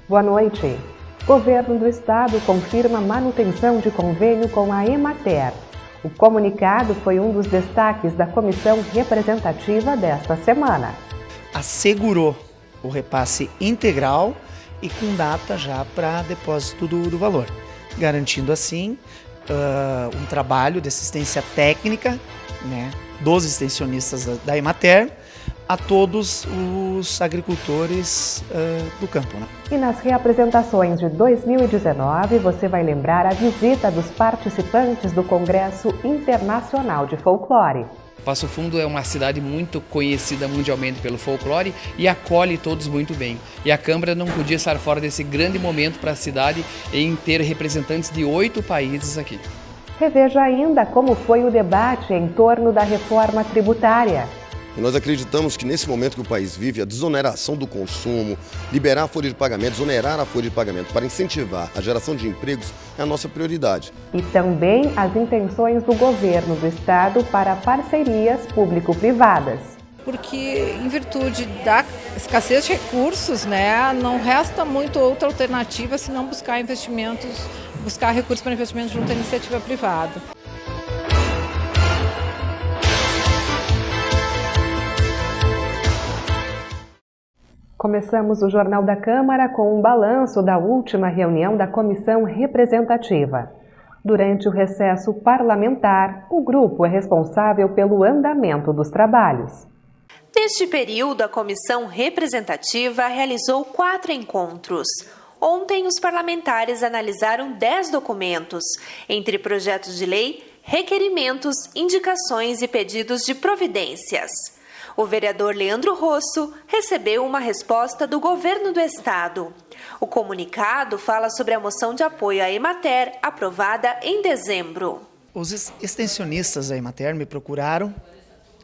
Boa noite. Governo do Estado confirma manutenção de convênio com a Emater. O comunicado foi um dos destaques da comissão representativa desta semana. Assegurou o repasse integral e com data já para depósito do valor, garantindo assim um trabalho de assistência técnica, né, dos extensionistas da Emater a todos os agricultores do campo. Né? E nas reapresentações de 2019, você vai lembrar a visita dos participantes do Congresso Internacional de Folclore. Passo Fundo é uma cidade muito conhecida mundialmente pelo folclore e acolhe todos muito bem. E a Câmara não podia estar fora desse grande momento para a cidade em ter representantes de 8 países aqui. Reveja ainda como foi o debate em torno da reforma tributária. E nós acreditamos que nesse momento que o país vive, a desoneração do consumo, liberar a folha de pagamento, desonerar a folha de pagamento para incentivar a geração de empregos é a nossa prioridade. E também as intenções do governo do estado para parcerias público-privadas. Porque em virtude da escassez de recursos, né, não resta muito outra alternativa senão buscar investimentos, buscar recursos para investimentos junto à iniciativa privada. Começamos o Jornal da Câmara com um balanço da última reunião da Comissão Representativa. Durante o recesso parlamentar, o grupo é responsável pelo andamento dos trabalhos. Neste período, a Comissão Representativa realizou 4 encontros. Ontem, os parlamentares analisaram 10 documentos, entre projetos de lei, requerimentos, indicações e pedidos de providências. O vereador Leandro Rosso recebeu uma resposta do governo do estado. O comunicado fala sobre a moção de apoio à Emater, aprovada em dezembro. Os extensionistas da Emater me procuraram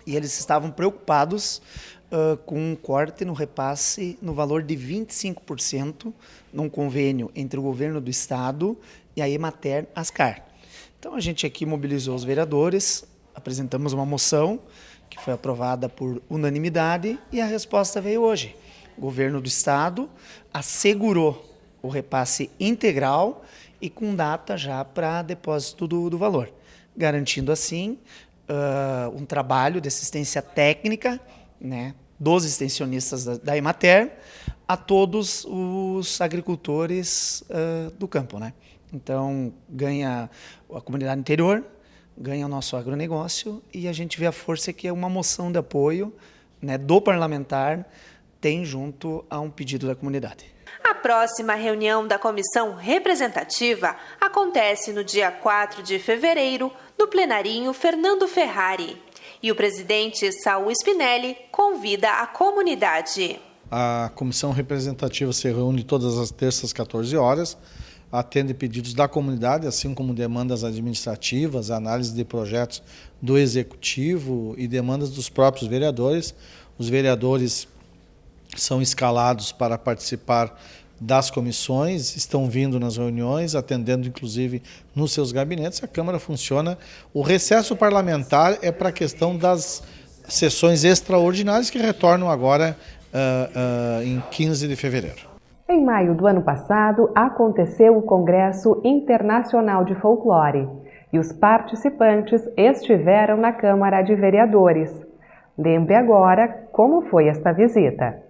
e eles estavam preocupados com um corte no repasse no valor de 25% num convênio entre o governo do estado e a Emater Ascar. Então a gente aqui mobilizou os vereadores, apresentamos uma moção que foi aprovada por unanimidade e a resposta veio hoje. O governo do estado assegurou o repasse integral e com data já para depósito do valor, garantindo assim um trabalho de assistência técnica, né, dos extensionistas da Emater a todos os agricultores do campo. Né? Então ganha a comunidade interior, ganha o nosso agronegócio e a gente vê a força que é uma moção de apoio, né, do parlamentar tem junto a um pedido da comunidade. A próxima reunião da Comissão Representativa acontece no dia 4 de fevereiro, no plenarinho Fernando Ferrari. E o presidente Saul Spinelli convida a comunidade. A Comissão Representativa se reúne todas as terças às 14 horas, atende pedidos da comunidade, assim como demandas administrativas, análise de projetos do Executivo e demandas dos próprios vereadores. Os vereadores são escalados para participar das comissões, estão vindo nas reuniões, atendendo inclusive nos seus gabinetes. A Câmara funciona. O recesso parlamentar é para a questão das sessões extraordinárias que retornam agora em 15 de fevereiro. Em maio do ano passado, aconteceu o Congresso Internacional de Folclore e os participantes estiveram na Câmara de Vereadores. Lembre agora como foi esta visita.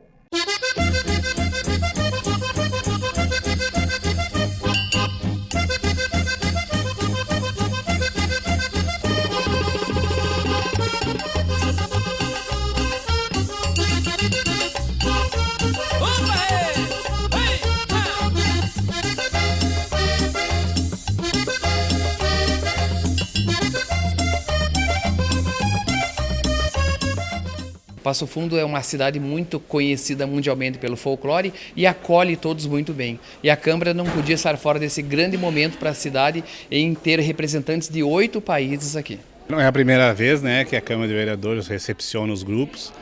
Passo Fundo é uma cidade muito conhecida mundialmente pelo folclore e acolhe todos muito bem. E a Câmara não podia estar fora desse grande momento para a cidade em ter representantes de 8 países aqui. Não é a primeira vez, né, que a Câmara de Vereadores recepciona os grupos,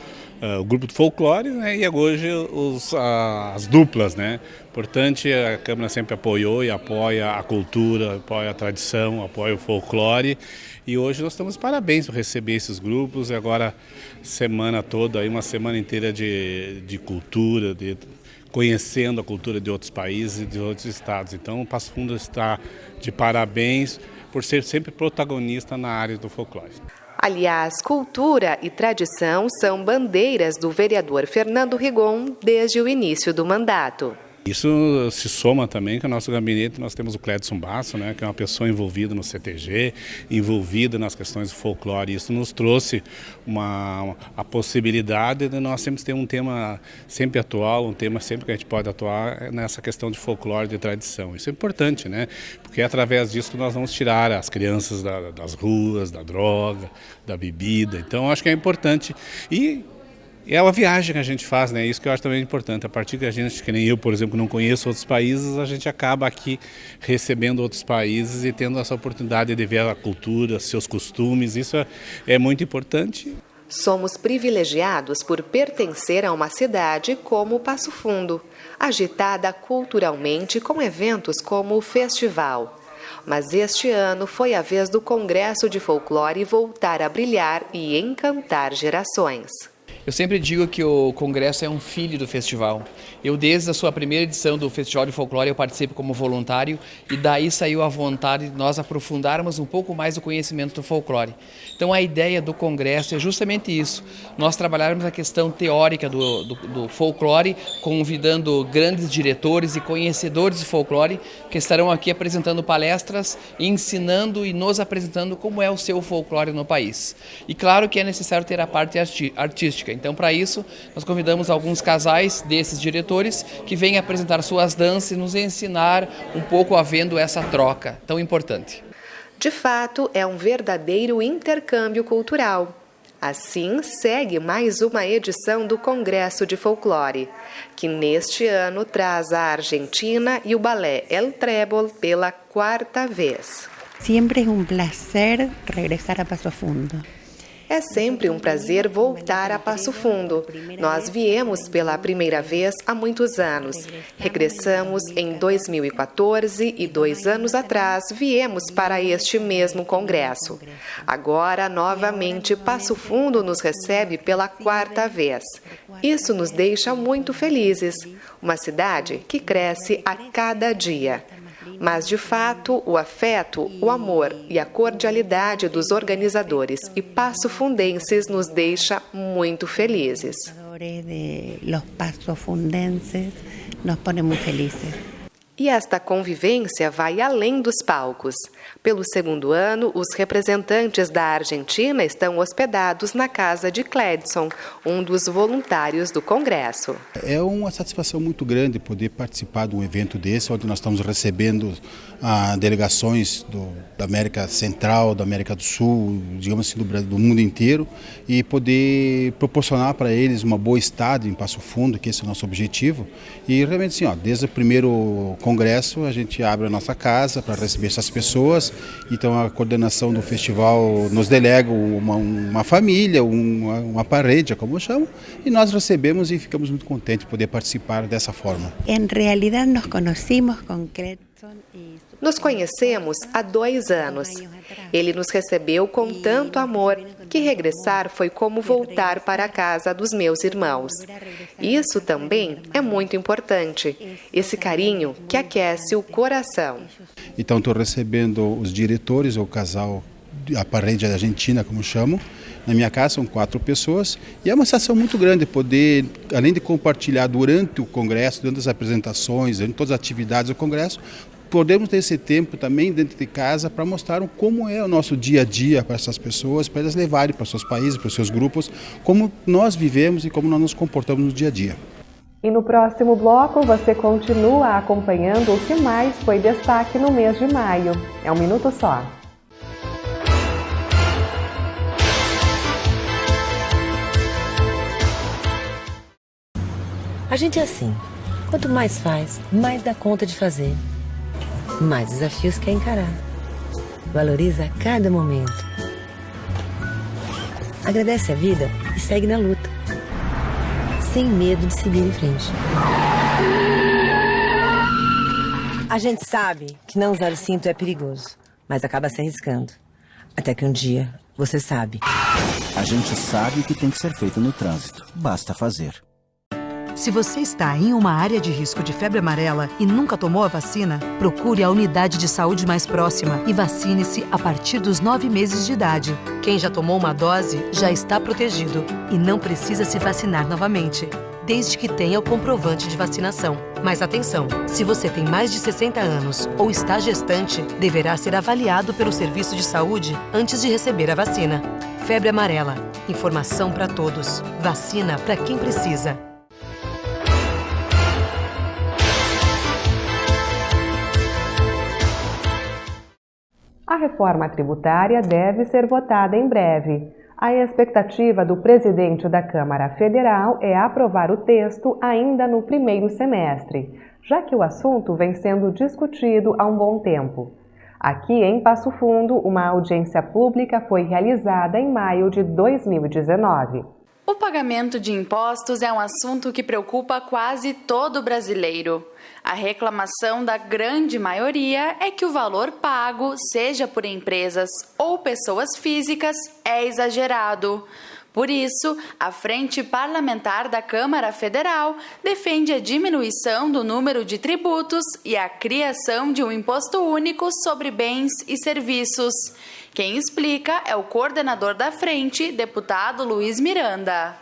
o grupo de folclore, né, e hoje as duplas, né. Portanto, a Câmara sempre apoiou e apoia a cultura, apoia a tradição, apoia o folclore. E hoje nós estamos de parabéns por receber esses grupos. E agora, semana toda, aí, uma semana inteira de cultura, conhecendo a cultura de outros países e de outros estados. Então, o Passo Fundo está de parabéns por ser sempre protagonista na área do folclore. Aliás, cultura e tradição são bandeiras do vereador Fernando Rigon desde o início do mandato. Isso se soma também que o nosso gabinete, nós temos o Clédson Basso, né, que é uma pessoa envolvida no CTG, envolvida nas questões do folclore. Isso nos trouxe a possibilidade de nós sempre ter um tema sempre atual, um tema sempre que a gente pode atuar nessa questão de folclore, de tradição. Isso é importante, né? Porque é através disso que nós vamos tirar as crianças das ruas, da droga, da bebida. Então, acho que é importante. E é uma viagem que a gente faz, né? Isso que eu acho também importante. A partir que a gente, que nem eu, por exemplo, não conheço outros países, a gente acaba aqui recebendo outros países e tendo essa oportunidade de ver a cultura, seus costumes. Isso é muito importante. Somos privilegiados por pertencer a uma cidade como Passo Fundo, agitada culturalmente com eventos como o festival. Mas este ano foi a vez do Congresso de Folclore voltar a brilhar e encantar gerações. Eu sempre digo que o Congresso é um filho do festival. Eu, desde a sua primeira edição do Festival de Folclore, eu participo como voluntário e daí saiu a vontade de nós aprofundarmos um pouco mais o conhecimento do folclore. Então a ideia do Congresso é justamente isso, nós trabalharmos a questão teórica do folclore, convidando grandes diretores e conhecedores de folclore que estarão aqui apresentando palestras, ensinando e nos apresentando como é o seu folclore no país. E claro que é necessário ter a parte artística. Então, para isso, nós convidamos alguns casais desses diretores que vêm apresentar suas danças e nos ensinar um pouco havendo essa troca tão importante. De fato, é um verdadeiro intercâmbio cultural. Assim, segue mais uma edição do Congresso de Folclore, que neste ano traz a Argentina e o balé El Trébol pela 4ª vez. Sempre é um prazer regressar a Passo Fundo. É sempre um prazer voltar a Passo Fundo. Nós viemos pela primeira vez há muitos anos. Regressamos em 2014 e 2 anos atrás viemos para este mesmo congresso. Agora, novamente, Passo Fundo nos recebe pela 4ª vez. Isso nos deixa muito felizes. Uma cidade que cresce a cada dia. Mas, de fato, o afeto, o amor e a cordialidade dos organizadores e passofundenses nos deixa muito felizes. Os passofundenses nos põem muito felizes. E esta convivência vai além dos palcos. Pelo 2º ano, os representantes da Argentina estão hospedados na casa de Clédson, um dos voluntários do Congresso. É uma satisfação muito grande poder participar de um evento desse, onde nós estamos recebendo delegações da América Central, da América do Sul, digamos assim, do mundo inteiro, e poder proporcionar para eles uma boa estada em Passo Fundo, que esse é o nosso objetivo. E realmente, assim, desde o primeiro congresso, a gente abre a nossa casa para receber essas pessoas. Então, a coordenação do festival nos delega uma família, uma parede, como eu chamo, e nós recebemos e ficamos muito contentes de poder participar dessa forma. Em realidade, nos conhecemos com Clédson e... Nos conhecemos há 2 anos. Ele nos recebeu com tanto amor que regressar foi como voltar para a casa dos meus irmãos. Isso também é muito importante, esse carinho que aquece o coração. Então, estou recebendo os diretores, o casal, a parede argentina, como chamo, na minha casa, são 4 pessoas, e é uma sensação muito grande poder, além de compartilhar durante o congresso, durante as apresentações, durante todas as atividades do congresso, podemos ter esse tempo também dentro de casa para mostrar como é o nosso dia a dia para essas pessoas, para elas levarem para os seus países, para os seus grupos, como nós vivemos e como nós nos comportamos no dia a dia. E no próximo bloco você continua acompanhando o que mais foi destaque no mês de maio. É um minuto só. A gente é assim. Quanto mais faz, mais dá conta de fazer. Mais desafios quer encarar. Valoriza cada momento. Agradece a vida e segue na luta. Sem medo de seguir em frente. A gente sabe que não usar o cinto é perigoso, mas acaba se arriscando. Até que um dia você sabe. A gente sabe o que tem que ser feito no trânsito. Basta fazer. Se você está em uma área de risco de febre amarela e nunca tomou a vacina, procure a unidade de saúde mais próxima e vacine-se a partir dos 9 meses de idade. Quem já tomou uma dose já está protegido e não precisa se vacinar novamente, desde que tenha o comprovante de vacinação. Mas atenção, se você tem mais de 60 anos ou está gestante, deverá ser avaliado pelo serviço de saúde antes de receber a vacina. Febre amarela. Informação para todos. Vacina para quem precisa. A reforma tributária deve ser votada em breve. A expectativa do presidente da Câmara Federal é aprovar o texto ainda no primeiro semestre, já que o assunto vem sendo discutido há um bom tempo. Aqui em Passo Fundo, uma audiência pública foi realizada em maio de 2019. O pagamento de impostos é um assunto que preocupa quase todo brasileiro. A reclamação da grande maioria é que o valor pago, seja por empresas ou pessoas físicas, é exagerado. Por isso, a Frente Parlamentar da Câmara Federal defende a diminuição do número de tributos e a criação de um imposto único sobre bens e serviços. Quem explica é o coordenador da frente, deputado Luiz Miranda.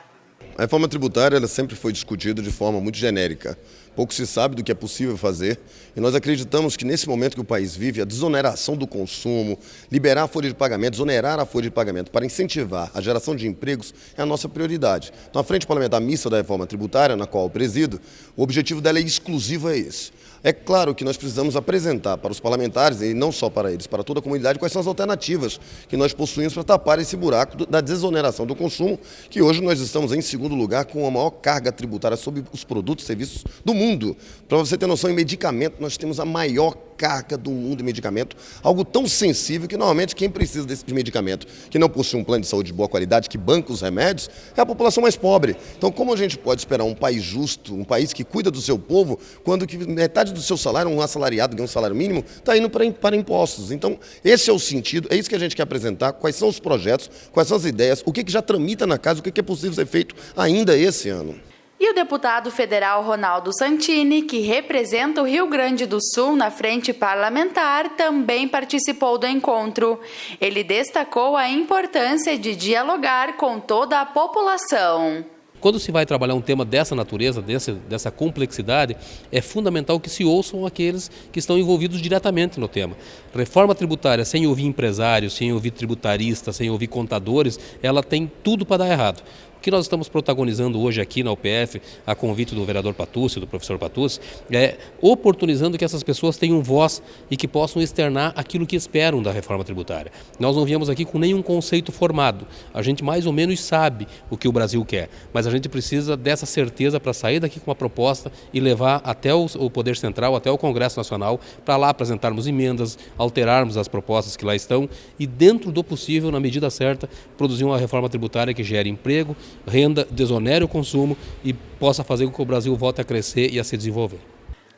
A reforma tributária ela sempre foi discutida de forma muito genérica. Pouco se sabe do que é possível fazer e nós acreditamos que nesse momento que o país vive, a desoneração do consumo, liberar a folha de pagamento, desonerar a folha de pagamento para incentivar a geração de empregos é a nossa prioridade. Então, a Frente Parlamentar Mista da Reforma Tributária, na qual eu presido, o objetivo dela é exclusivo a esse. É claro que nós precisamos apresentar para os parlamentares, e não só para eles, para toda a comunidade, quais são as alternativas que nós possuímos para tapar esse buraco da desoneração do consumo, que hoje nós estamos em segundo lugar com a maior carga tributária sobre os produtos e serviços do mundo. Para você ter noção, em medicamento, nós temos a maior carga do mundo em medicamento, algo tão sensível que normalmente quem precisa desse medicamento, que não possui um plano de saúde de boa qualidade, que banca os remédios, é a população mais pobre. Então, como a gente pode esperar um país justo, um país que cuida do seu povo, quando que metade do seu salário, um assalariado ganha um salário mínimo, está indo para impostos? Então, esse é o sentido, é isso que a gente quer apresentar, quais são os projetos, quais são as ideias, o que já tramita na casa, o que é possível ser feito ainda esse ano. E o deputado federal Ronaldo Santini, que representa o Rio Grande do Sul na frente parlamentar, também participou do encontro. Ele destacou a importância de dialogar com toda a população. Quando se vai trabalhar um tema dessa natureza, dessa complexidade, é fundamental que se ouçam aqueles que estão envolvidos diretamente no tema. Reforma tributária, sem ouvir empresários, sem ouvir tributaristas, sem ouvir contadores, ela tem tudo para dar errado. O que nós estamos protagonizando hoje aqui na UPF, a convite do vereador Patucci, do professor Patucci, é oportunizando que essas pessoas tenham voz e que possam externar aquilo que esperam da reforma tributária. Nós não viemos aqui com nenhum conceito formado, a gente mais ou menos sabe o que o Brasil quer, mas a gente precisa dessa certeza para sair daqui com uma proposta e levar até o Poder Central, até o Congresso Nacional, para lá apresentarmos emendas, alterarmos as propostas que lá estão e, dentro do possível, na medida certa, produzir uma reforma tributária que gere emprego, renda, desonere o consumo e possa fazer com que o Brasil volte a crescer e a se desenvolver.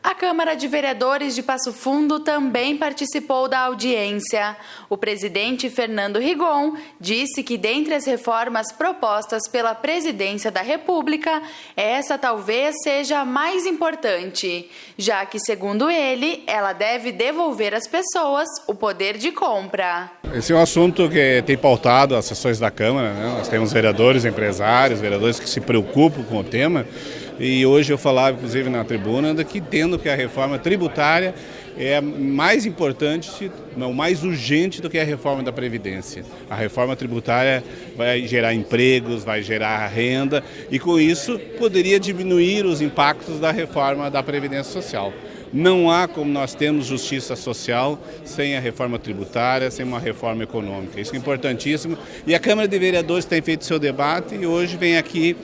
A Câmara de Vereadores de Passo Fundo também participou da audiência. O presidente Fernando Rigon disse que, dentre as reformas propostas pela Presidência da República, essa talvez seja a mais importante, já que, segundo ele, ela deve devolver às pessoas o poder de compra. Esse é um assunto que tem pautado as sessões da Câmara, né? Nós temos vereadores, empresários, vereadores que se preocupam com o tema. E hoje eu falava, inclusive, na tribuna, que entendo que a reforma tributária é mais importante, não, mais urgente do que a reforma da Previdência. A reforma tributária vai gerar empregos, vai gerar renda e, com isso, poderia diminuir os impactos da reforma da Previdência Social. Não há como nós temos justiça social sem a reforma tributária, sem uma reforma econômica. Isso é importantíssimo. E a Câmara de Vereadores tem feito seu debate e hoje vem aqui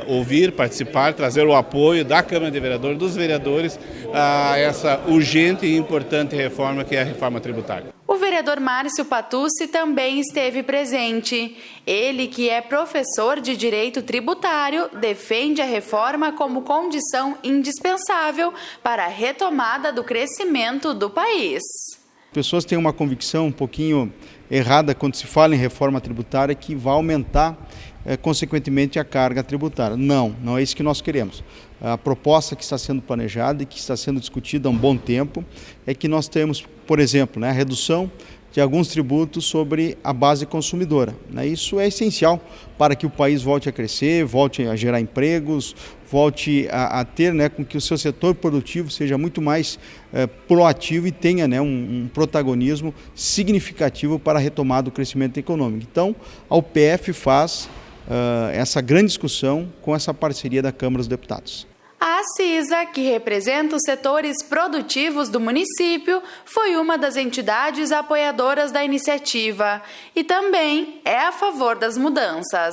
ouvir, participar, trazer o apoio da Câmara de Vereadores, dos vereadores, a essa urgente e importante reforma que é a reforma tributária. O vereador Márcio Patucci também esteve presente. Ele, que é professor de Direito Tributário, defende a reforma como condição indispensável para a retomada do crescimento do país. Pessoas têm uma convicção um pouquinho errada quando se fala em reforma tributária que vai aumentar consequentemente, a carga tributária. Não é isso que nós queremos. A proposta que está sendo planejada e que está sendo discutida há um bom tempo é que nós temos, por exemplo, a redução de alguns tributos sobre a base consumidora. Isso é essencial para que o país volte a crescer, volte a gerar empregos, volte a ter com que o seu setor produtivo seja muito mais proativo e tenha um protagonismo significativo para a retomada do crescimento econômico. Então, a UPF faz essa grande discussão com essa parceria da Câmara dos Deputados. A CISA, que representa os setores produtivos do município, foi uma das entidades apoiadoras da iniciativa e também é a favor das mudanças.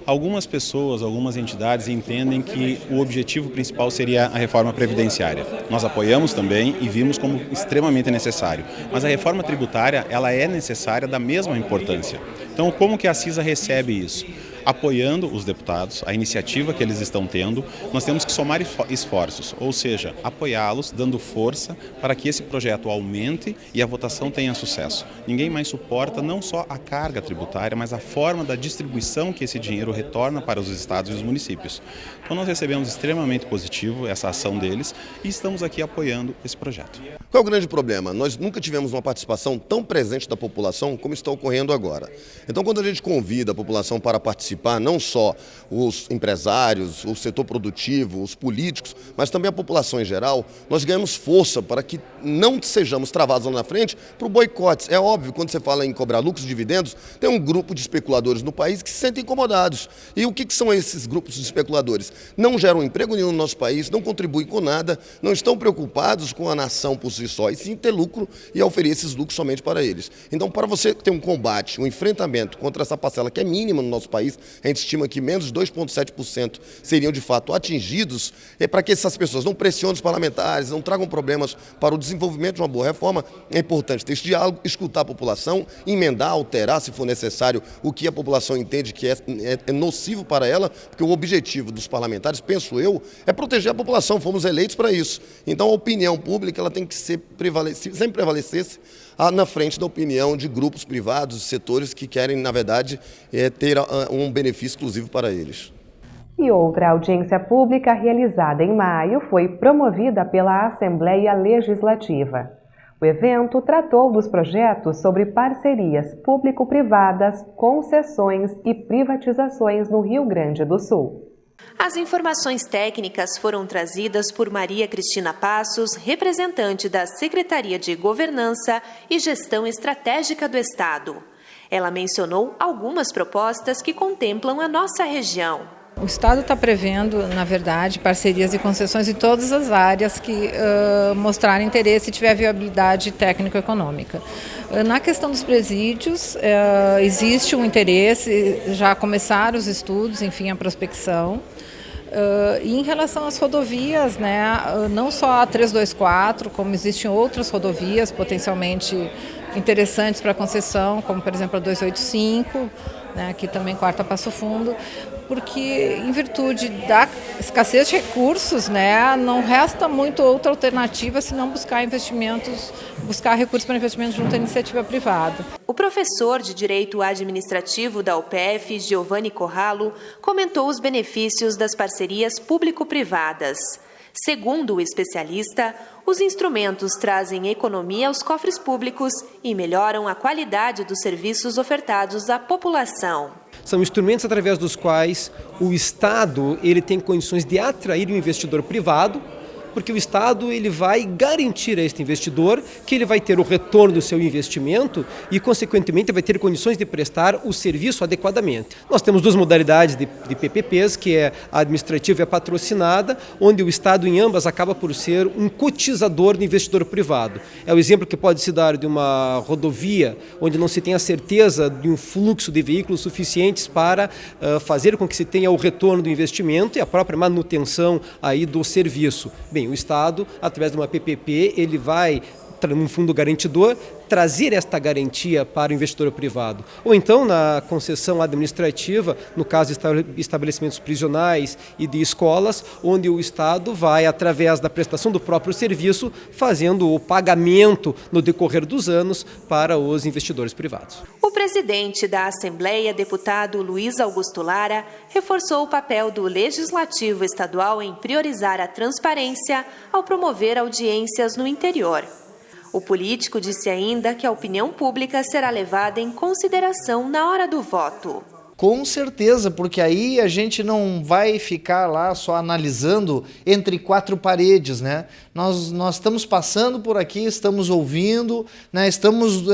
Algumas pessoas, algumas entidades entendem que o objetivo principal seria a reforma previdenciária. Nós apoiamos também e vimos como extremamente necessário. Mas a reforma tributária, ela é necessária da mesma importância. Então, como que a CISA recebe isso? Apoiando os deputados, a iniciativa que eles estão tendo, nós temos que somar esforços, ou seja, apoiá-los, dando força para que esse projeto aumente e a votação tenha sucesso. Ninguém mais suporta não só a carga tributária, mas a forma da distribuição que esse dinheiro retorna para os estados e os municípios. Então nós recebemos extremamente positivo essa ação deles e estamos aqui apoiando esse projeto. Qual é o grande problema? Nós nunca tivemos uma participação tão presente da população como está ocorrendo agora. Então, quando a gente convida a população para participar, não só os empresários, o setor produtivo, os políticos, mas também a população em geral, nós ganhamos força para que não sejamos travados lá na frente por boicotes. É óbvio, quando você fala em cobrar lucros e dividendos, tem um grupo de especuladores no país que se sentem incomodados. E o que são esses grupos de especuladores? Não geram emprego nenhum no nosso país, não contribuem com nada, não estão preocupados com a nação por si só, e sim ter lucro e oferecer esses lucros somente para eles. Então, para você ter um combate, um enfrentamento contra essa parcela que é mínima no nosso país, a gente estima que menos de 2,7% seriam de fato atingidos, é para que essas pessoas não pressionem os parlamentares, não tragam problemas para o desenvolvimento de uma boa reforma. É importante ter esse diálogo, escutar a população, emendar, alterar, se for necessário, o que a população entende que é nocivo para ela, porque o objetivo dos parlamentares, penso eu, é proteger a população, fomos eleitos para isso. Então a opinião pública ela tem que sempre prevalecer na frente da opinião de grupos privados, setores que querem, na verdade, ter um benefício exclusivo para eles. E outra audiência pública realizada em maio foi promovida pela Assembleia Legislativa. O evento tratou dos projetos sobre parcerias público-privadas, concessões e privatizações no Rio Grande do Sul. As informações técnicas foram trazidas por Maria Cristina Passos, representante da Secretaria de Governança e Gestão Estratégica do Estado. Ela mencionou algumas propostas que contemplam a nossa região. O Estado está prevendo, na verdade, parcerias e concessões em todas as áreas que mostrarem interesse e tiver viabilidade técnico-econômica. Na questão dos presídios, existe um interesse, já começaram os estudos, enfim, a prospecção. E em relação às rodovias, não só a 324, como existem outras rodovias potencialmente interessantes para concessão, como por exemplo a 285, que também corta Passo Fundo, porque em virtude da escassez de recursos, não resta muito outra alternativa senão buscar recursos para investimentos junto à iniciativa privada. O professor de Direito Administrativo da UPF, Giovanni Corralo, comentou os benefícios das parcerias público-privadas. Segundo o especialista, os instrumentos trazem economia aos cofres públicos e melhoram a qualidade dos serviços ofertados à população. São instrumentos através dos quais o Estado ele tem condições de atrair um investidor privado, porque o Estado ele vai garantir a este investidor que ele vai ter o retorno do seu investimento e, consequentemente, vai ter condições de prestar o serviço adequadamente. Nós temos duas modalidades de PPPs, que é a administrativa e a patrocinada, onde o Estado em ambas acaba por ser um cotizador do investidor privado. É o exemplo que pode se dar de uma rodovia onde não se tem a certeza de um fluxo de veículos suficientes para fazer com que se tenha o retorno do investimento e a própria manutenção aí do serviço. Bem, o Estado, através de uma PPP, ele vai num fundo garantidor, trazer esta garantia para o investidor privado. Ou então, na concessão administrativa, no caso de estabelecimentos prisionais e de escolas, onde o Estado vai, através da prestação do próprio serviço, fazendo o pagamento no decorrer dos anos para os investidores privados. O presidente da Assembleia, deputado Luiz Augusto Lara, reforçou o papel do Legislativo Estadual em priorizar a transparência ao promover audiências no interior. O político disse ainda que a opinião pública será levada em consideração na hora do voto. Com certeza, porque aí a gente não vai ficar lá só analisando entre quatro paredes, né? Nós estamos passando por aqui, estamos ouvindo, né? Estamos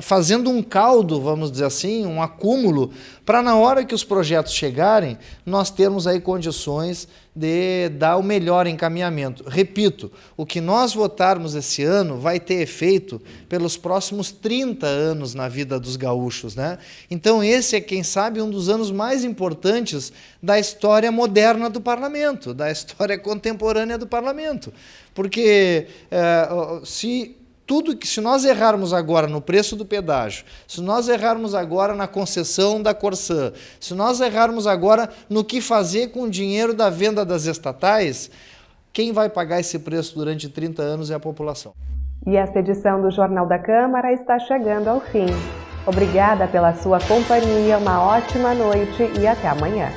fazendo um caldo, vamos dizer assim, um acúmulo, para na hora que os projetos chegarem, nós termos aí condições de dar o melhor encaminhamento. Repito, o que nós votarmos esse ano vai ter efeito pelos próximos 30 anos na vida dos gaúchos, né? Então esse é, quem sabe, um dos anos mais importantes da história moderna do parlamento, da história contemporânea do parlamento. Porque se nós errarmos agora no preço do pedágio, se nós errarmos agora na concessão da Corsã, se nós errarmos agora no que fazer com o dinheiro da venda das estatais, quem vai pagar esse preço durante 30 anos é a população. E esta edição do Jornal da Câmara está chegando ao fim. Obrigada pela sua companhia, uma ótima noite e até amanhã.